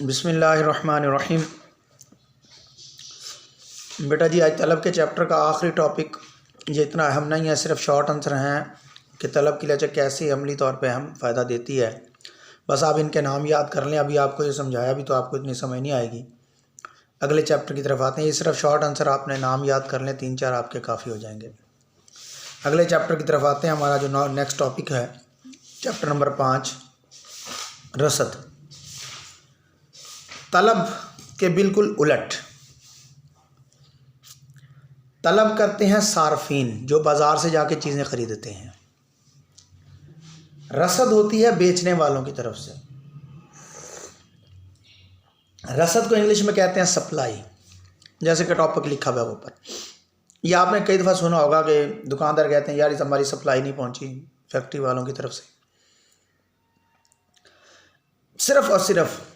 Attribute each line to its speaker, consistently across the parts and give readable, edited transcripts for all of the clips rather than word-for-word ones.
Speaker 1: बिस्मिल्लाहिर्रहमानिर्रहीम। बेटा जी, आज तलब के चैप्टर का आखिरी टॉपिक ये इतना अहम नहीं है, सिर्फ शॉर्ट आंसर हैं कि तलब की लेक्चर कैसे अमली तौर पे हम फ़ायदा देती है। बस आप इनके नाम याद कर लें। अभी आपको ये समझाया भी तो आपको इतनी समझ नहीं आएगी। अगले चैप्टर की तरफ आते हैं। ये सिर्फ शॉर्ट आंसर आपने नाम याद कर लें, 3-4 आपके काफ़ी हो जाएंगे। अगले चैप्टर की तरफ आते हैं। हमारा जो नेक्स्ट टॉपिक है चैप्टर नंबर 5, रसद। तलब के बिल्कुल उलट तलब करते हैं सार्फिन, जो बाज़ार से जाके चीज़ें ख़रीदते हैं। रसद होती है बेचने वालों की तरफ से। रसद को इंग्लिश में कहते हैं सप्लाई, जैसे कि टॉपिक लिखा हुआ है ऊपर। ये आपने कई दफ़ा सुना होगा कि दुकानदार कहते हैं यार इस हमारी सप्लाई नहीं पहुंची फैक्ट्री वालों की तरफ से। सिर्फ और सिर्फ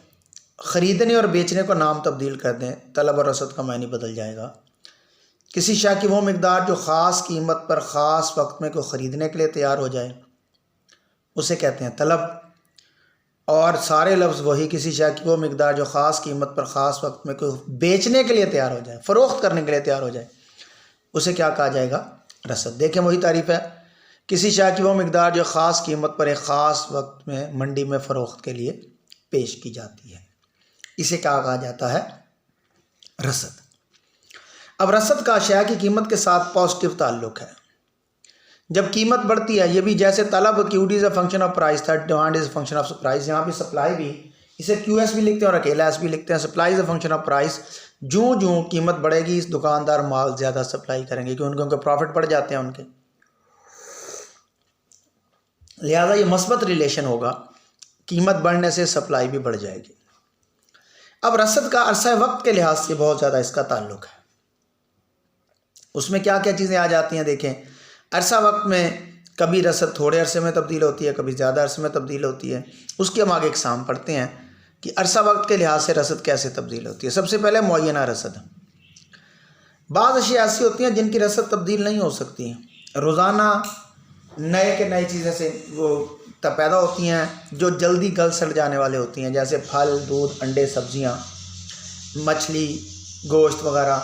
Speaker 1: ख़रीदने और बेचने को नाम तब्दील कर दें, तलब और रसद का मायने बदल जाएगा। किसी शय की वो मिकदार जो ख़ास कीमत पर ख़ास वक्त में कोई ख़रीदने के लिए तैयार हो जाए, उसे कहते हैं तलब। और सारे लफ्ज़ वही, किसी शय की वो मिकदार जो ख़ास कीमत पर ख़ास वक्त में कोई बेचने के लिए तैयार हो जाए, फ़रोख्त करने के लिए तैयार हो जाए, उसे क्या कहा जाएगा? रसद। देखें, वही तारीफ़ है। किसी शय की वो मिकदार जो ख़ास कीमत पर एक ख़ास वक्त में मंडी में फ़रोख्त के लिए पेश की जाती है, इसे क्या कहा जाता है? रसद। अब रसद का शय की कीमत के साथ पॉजिटिव ताल्लुक़ है। जब कीमत बढ़ती है, ये भी जैसे तलब QD is a function of price था, demand is a function of price. यहाँ भी सप्लाई भी, इसे QS भी लिखते हैं और अकेला S भी लिखते हैं। Supply is a function of price. जूँ जूँ कीमत बढ़ेगी, इस दुकानदार माल ज़्यादा सप्लाई करेंगे क्योंकि उनके प्रॉफिट बढ़ जाते हैं उनके, लिहाजा ये मस्बत रिलेशन होगा। कीमत बढ़ने से सप्लाई भी बढ़ जाएगी। अब रसद का अरसा वक्त के लिहाज से बहुत ज़्यादा इसका ताल्लुक़ है। उसमें क्या क्या चीज़ें आ जाती हैं? देखें, अरसा वक्त में कभी रसद थोड़े अरसे में तब्दील होती है, कभी ज़्यादा अरसे में तब्दील होती है। उसके हम आगे एग्जाम पढ़ते हैं कि अरसा वक्त के लिहाज से रसद कैसे तब्दील होती है। सबसे पहले मुअय्यना रसद। बाज़ अशिया ऐसी होती हैं जिनकी रसद तब्दील नहीं हो सकती। रोज़ाना नए के नई चीज़ें से वो पैदा होती हैं जो जल्दी गल सड़ जाने वाले होती हैं, जैसे फल, दूध, अंडे, सब्जियां, मछली, गोश्त वगैरह।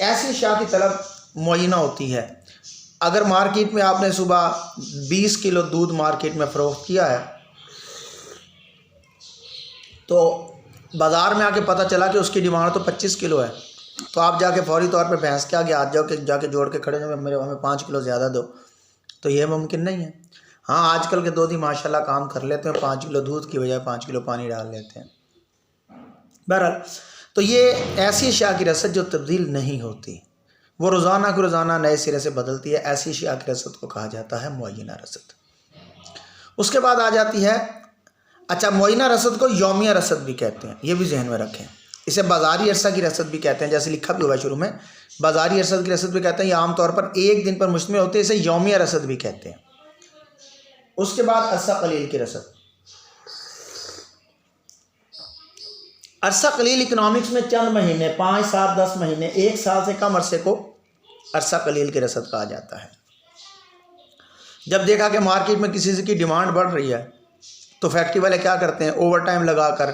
Speaker 1: ऐसी अशिया की तलब मुअय्यना होती है। अगर मार्केट में आपने सुबह 20 किलो दूध मार्केट में फ़रोख्त किया है, तो बाज़ार में आके पता चला कि उसकी डिमांड तो 25 किलो है, तो आप जाके फौरी तौर पे भैंस के आगे हाथ जाके जोड़ के खड़े हो, मेरे हमें 5 किलो ज़्यादा दो, तो ये मुमकिन नहीं है। हाँ, आजकल के दूधी माशाल्लाह काम कर लेते हैं, 5 किलो दूध की बजाय 5 किलो पानी डाल लेते हैं। बहरहाल, तो ये ऐसी अशिया की रसद जो तब्दील नहीं होती, वो रोज़ाना को रोज़ाना नए सिरे से बदलती है। ऐसी अशिया की रसद को कहा जाता है मुअय्यना रसद। उसके बाद आ जाती है, अच्छा, मुअय्यना रसद को यौमिया रसद भी कहते हैं, ये भी जहन में रखें। इसे बाज़ारी अरसा की रसद भी कहते हैं, जैसे लिखा भी हुआ है शुरू में, बाज़ारी अरसा की रसद भी कहते हैं। ये आमतौर पर एक दिन पर मुश्तमिल होते हैं, इसे यौमिया रसद भी कहते हैं। उसके बाद अरसा कलील की रसद। अरसा कलील इकनॉमिक्स में चंद महीने, 5, 7, 10 महीने, 1 साल से कम अरसे को अरसा कलील की रसद कहा जाता है। जब देखा कि मार्केट में किसी की डिमांड बढ़ रही है, तो फैक्ट्री वाले क्या करते हैं? ओवर टाइम लगाकर,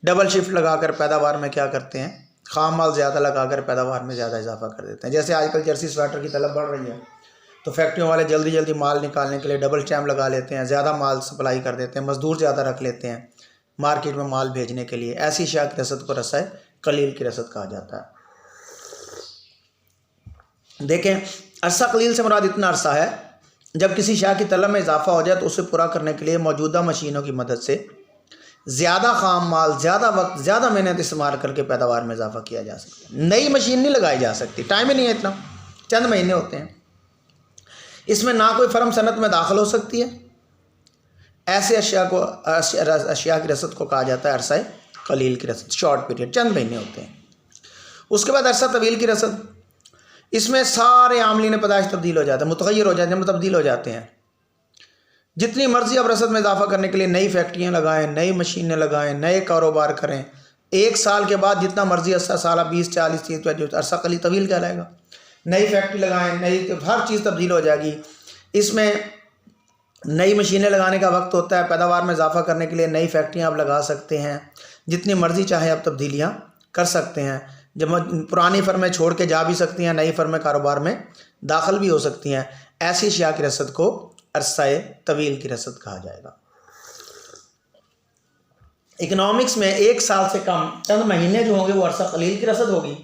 Speaker 1: डबल शिफ्ट लगाकर पैदावार में क्या करते हैं? खाम माल ज़्यादा लगाकर पैदावार में ज़्यादा इजाफा कर देते हैं। जैसे आजकल जर्सी स्वेटर की तलब बढ़ रही है, तो फैक्ट्रियों वाले जल्दी जल्दी माल निकालने के लिए डबल टाइम लगा लेते हैं, ज़्यादा माल सप्लाई कर देते हैं, मजदूर ज़्यादा रख लेते हैं मार्केट में माल भेजने के लिए। ऐसी अशिया की रसद को रसा कलील की रसद कहा जाता है। देखें, अरसा कलील से मुराद इतना अरसा है जब किसी शय की तलब में इजाफा हो जाए, तो उसे पूरा करने के लिए मौजूदा मशीनों की मदद से ज़्यादा खाम माल, ज़्यादा वक्त, ज़्यादा मेहनत इस्तेमाल करके पैदावार में इजाफा किया जा सकता है। नई मशीन नहीं लगाई जा सकती, टाइम ही नहीं है इतना, चंद महीने होते हैं। इसमें ना कोई फर्म सनत में दाखिल हो सकती है। ऐसे अशिया की रसद को कहा जाता है अरसा कलील की रसद, शॉर्ट पीरियड, चंद महीने होते हैं। उसके बाद अरसा तवील की रसद। इसमें सारे आमलीन पैदाइश तब्दील हो जाते हैं, मुतग़य्यर हो जाते हैं, तब्दील हो जाते हैं। जितनी मर्जी अब रसद में इजाफा करने के लिए नई फैक्ट्रियाँ लगाएं, नई मशीनें लगाएं, नए कारोबार करें, 1 साल के बाद जितना मर्जी अरसा, साल 20, 40, 30, अरसा कलील तवील कहलाएगा। नई फैक्ट्री लगाएं, नई, हर चीज़ तब्दील हो जाएगी। इसमें नई मशीनें लगाने का वक्त होता है, पैदावार में इजाफा करने के लिए नई फैक्ट्रियाँ आप लगा सकते हैं, जितनी मर्ज़ी चाहे आप तब्दीलियाँ कर सकते हैं। जब पुरानी फर्में छोड़ के जा भी सकती हैं, नई फर्में कारोबार में दाखिल भी हो सकती हैं। ऐसी अशिया की रसद को अरसाए तवील की रसद कहा जाएगा। इकनॉमिक्स में 1 साल से कम चंद महीने जो होंगे वो अरसा कलील की रसद होगी,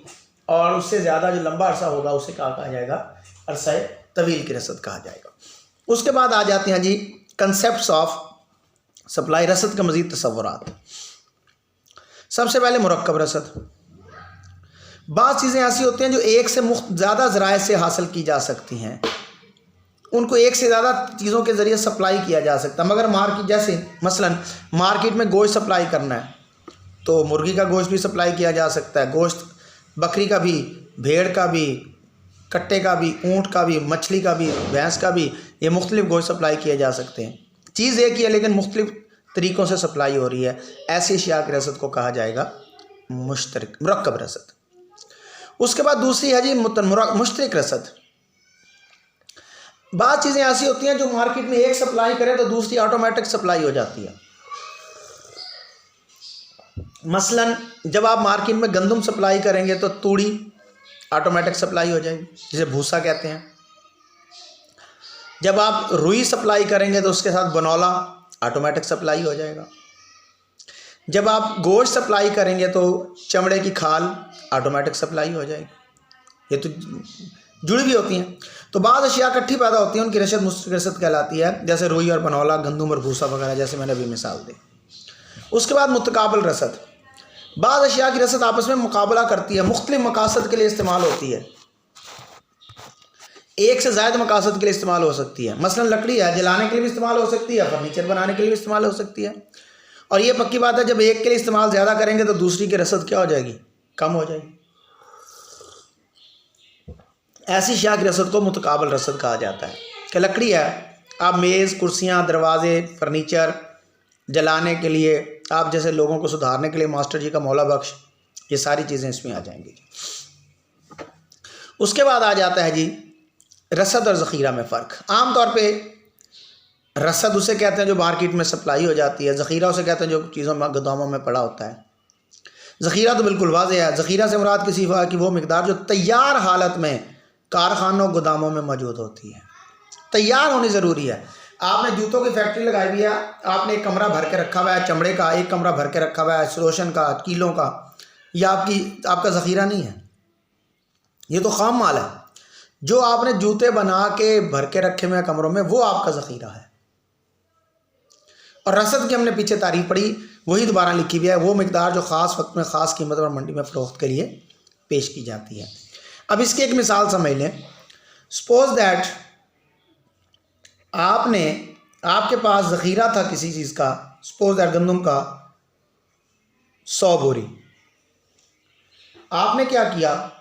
Speaker 1: और उससे ज़्यादा जो लंबा अरसा होगा उसे कहा जाएगा अरसाए तवील की रसद कहा जाएगा। उसके बाद आ जाते हैं जी कंसेप्ट्स ऑफ सप्लाई, रसद का मज़ीद तसव्वुरात। सबसे पहले मुरक्कब रसद। बाज़ चीज़ें ऐसी होती हैं जो एक से ज़्यादा ज़राए से हासिल की जा सकती हैं, उनको एक से ज़्यादा चीज़ों के ज़रिए सप्लाई किया जा सकता है। मगर मार्केट, जैसे मसलन मार्केट में गोश्त सप्लाई करना है तो मुर्गी का गोश्त भी सप्लाई किया जा सकता है, गोश्त बकरी का भी, भेड़ का भी, कट्टे का भी, ऊँट का भी, मछली का भी, भैंस का भी, ये मुख्तलिफ गोश्त सप्लाई किए जा सकते हैं। चीज़ एक ही है लेकिन मुख्तलिफ तरीक़ों से सप्लाई हो रही है। ऐसी अशिया की रसद को कहा जाएगा मुरक्कब रसद। उसके बाद दूसरी है जी मुश्तरक रसद। बात चीज़ें ऐसी होती हैं जो मार्केट में एक सप्लाई करें तो दूसरी ऑटोमेटिक सप्लाई हो जाती है। मसलन जब आप मार्केट में गंदम सप्लाई करेंगे तो तूड़ी ऑटोमेटिक सप्लाई हो जाएगी, जिसे भूसा कहते हैं। जब आप रुई सप्लाई करेंगे तो उसके साथ बनौला ऑटोमेटिक सप्लाई हो जाएगा। जब आप गोश्त सप्लाई करेंगे तो चमड़े की खाल ऑटोमेटिक सप्लाई हो जाएगी। ये तो जुड़ी भी होती हैं। तो बाज़ अशिया इकट्ठी पैदा होती हैं, उनकी रसद मुश्तरक रसद कहलाती है, जैसे रुई और बनौला, गंदम और भूसा वगैरह, जैसे मैंने अभी मिसाल दी। उसके बाद मुतकाबल रसद। बाज़ अशिया की रसद आपस में मुकाबला करती है, मुख्तलिफ मकासद के लिए इस्तेमाल होती है, एक से ज़्यादा मकासद के लिए इस्तेमाल हो सकती है। मसलन लकड़ी है, जलाने के लिए भी इस्तेमाल हो सकती है, फर्नीचर बनाने के लिए भी इस्तेमाल हो सकती है। और ये पक्की बात है, जब एक के लिए इस्तेमाल ज़्यादा करेंगे तो दूसरी की रसद क्या हो जाएगी, कम हो जाएगी। ऐसी अशिया की रसद को मुतकाबल रसद कहा जाता है कि लकड़ी है, आप मेज़, कुर्सियाँ, दरवाजे, फर्नीचर जलाने के लिए, आप जैसे लोगों को सुधारने के लिए मास्टर जी का मौला बख्श, ये सारी चीज़ें इसमें आ जाएंगी। उसके बाद आ जाता है जी रसद और ज़ख़ीरा में फ़र्क। आम तौर पे रसद उसे कहते हैं जो मार्केट में सप्लाई हो जाती है, ज़ख़ीरा उसे कहते हैं जो चीज़ों में गोदामों में पड़ा होता है। ज़ख़ीरा तो बिल्कुल वाज़ेह है, ज़ख़ीरा से मुराद किसी की वो मिकदार जो तैयार हालत में कारखानों गोदामों में मौजूद होती है। तैयार होनी ज़रूरी है। आपने जूतों की फैक्ट्री लगाई हुई है, आपने एक कमरा भर के रखा हुआ है, चमड़े का एक कमरा भर के रखा हुआ है, रोशन का, कीलों का, यह आपका ज़ख़ीरा नहीं है, ये तो खाम माल है। जो आपने जूते बना के भर के रखे हुए कमरों में, वो आपका ज़ख़ीरा है। और रसद की हमने पीछे तारीफ पढ़ी, वही दोबारा लिखी हुई है, वो मिकदार जो ख़ास वक्त में ख़ास कीमत पर मंडी में फ़रोख्त के लिए पेश की जाती है। अब इसकी एक मिसाल समझ लें। सपोज दैट आपके पास ज़ख़ीरा था किसी चीज़ का, सपोज दैट गंदम का 100 बोरी। आपने क्या किया,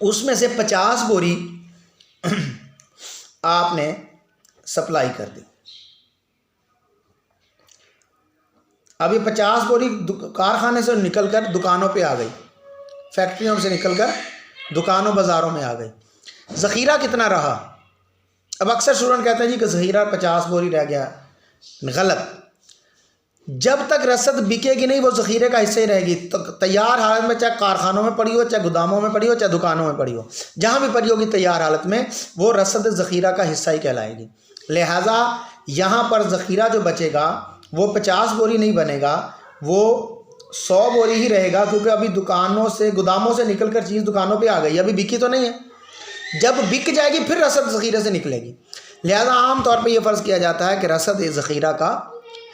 Speaker 1: उसमें से 50 बोरी आपने सप्लाई कर दी। अब ये 50 बोरी कारखाने से निकलकर दुकानों पे आ गई, फैक्ट्रियों से निकलकर दुकानों बाज़ारों में आ गई। ज़ख़ीरा कितना रहा? अब अक्सर स्टूडेंट कहते हैं जी कि ज़ख़ीरा 50 बोरी रह गया। गलत। जब तक रसद बिकेगी नहीं वो ज़ख़ीरे का हिस्सा ही रहेगी। तो तैयार हालत में, चाहे कारखानों में पड़ी हो, चाहे गोदामों में पड़ी हो, चाहे दुकानों में पड़ी हो, जहाँ भी पड़ी होगी तैयार हालत में, वो रसद ज़ख़ीरा का हिस्सा ही कहलाएगी। लिहाजा यहाँ पर ज़ख़ीरा जो बचेगा वो 50 बोरी नहीं बनेगा, वो 100 बोरी ही रहेगा, क्योंकि अभी दुकानों से, गोदामों से निकल कर चीज़ दुकानों पे आ गई, अभी बिकी तो नहीं है। जब बिक जाएगी फिर रसद ज़ख़ीरे से निकलेगी। लिहाजा आम तौर पे ये फ़र्ज़ किया जाता है कि रसद ज़ख़ीरा का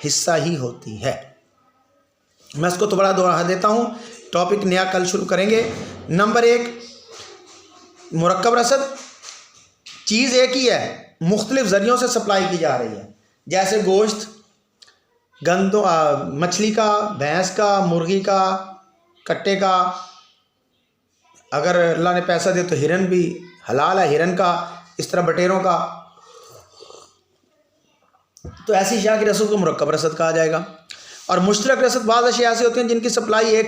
Speaker 1: हिस्सा ही होती है। मैं इसको दोबारा दोहरा देता हूँ, टॉपिक नया कल शुरू करेंगे। नंबर 1, मुरक्कब रसद। चीज़ एक ही है, मुख्तलिफ ज़रियों से सप्लाई की जा रही है, जैसे गोश्त, मछली का, भैंस का, मुर्गी का, कट्टे का, अगर अल्लाह ने पैसा दे तो हिरन भी हलाल है, हिरन का, इस तरह बटेरों का। तो ऐसी अशिया की रसद को मुरक्कब रसद कहा जाएगा। और मुश्तरक रसद बाज़ अशिया ऐसी होती हैं जिनकी सप्लाई एक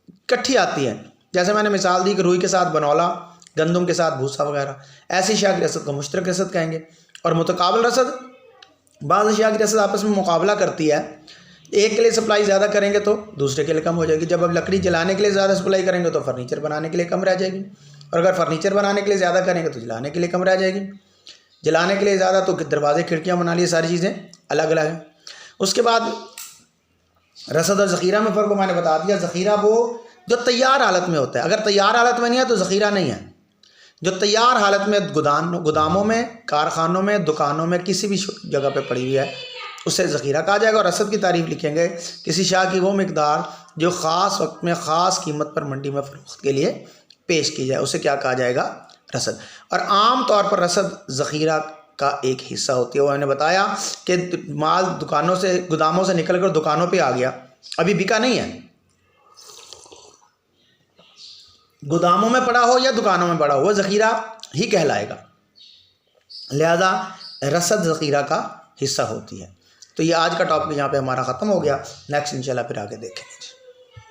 Speaker 1: इकट्ठी आती है, जैसे मैंने मिसाल दी कि रुई के साथ बनौला, गंदम के साथ भूसा वगैरह। ऐसी अशिया की रसद को मुश्तरक रसद कहेंगे। और मुतकाबिल रसद, बाज़ अशिया की रसद आपस में मुकाबला करती है, एक के लिए सप्लाई ज़्यादा करेंगे तो दूसरे के लिए कम हो जाएगी। जब अब लकड़ी जलाने के लिए ज़्यादा सप्लाई करेंगे तो फर्नीचर बनाने के लिए कम रह जाएगी, और अगर फर्नीचर बनाने के लिए ज़्यादा करेंगे तो जलाने के लिए कम रह जाएगी। जलाने के लिए ज़्यादा तो दरवाजे खिड़कियाँ बना लिए, सारी चीज़ें अलग अलग हैं। उसके बाद रसद और ज़ख़ीरा में फ़र्क मैंने बता दिया। ज़ख़ीरा वो जो तैयार हालत में होता है, अगर तैयार हालत में नहीं है तो ज़ख़ीरा नहीं है। जो तैयार हालत में गोदामों में, कारखानों में, दुकानों में, किसी भी जगह पे पड़ी हुई है, उससे ज़ख़ीरा कहा जाएगा। और रसद की तारीफ़ लिखेंगे, किसी शाह की वो मिकदार जो ख़ास वक्त में ख़ास कीमत पर मंडी में फ़रोख्त के लिए पेश की जाए, उसे क्या कहा जाएगा? रसद। और आम तौर पर रसद ज़ख़ीरा का एक हिस्सा होती है। वो मैंने बताया कि माल दुकानों से, गोदामों से निकल कर दुकानों पे आ गया, अभी बिका नहीं है, गोदामों में पड़ा हो या दुकानों में पड़ा हो, वो ज़ख़ीरा ही कहलाएगा। लिहाजा रसद ज़ख़ीरा का हिस्सा होती है। तो ये आज का टॉपिक यहाँ पे हमारा ख़त्म हो गया। नेक्स्ट इंशाल्लाह फिर आगे देखेंगे।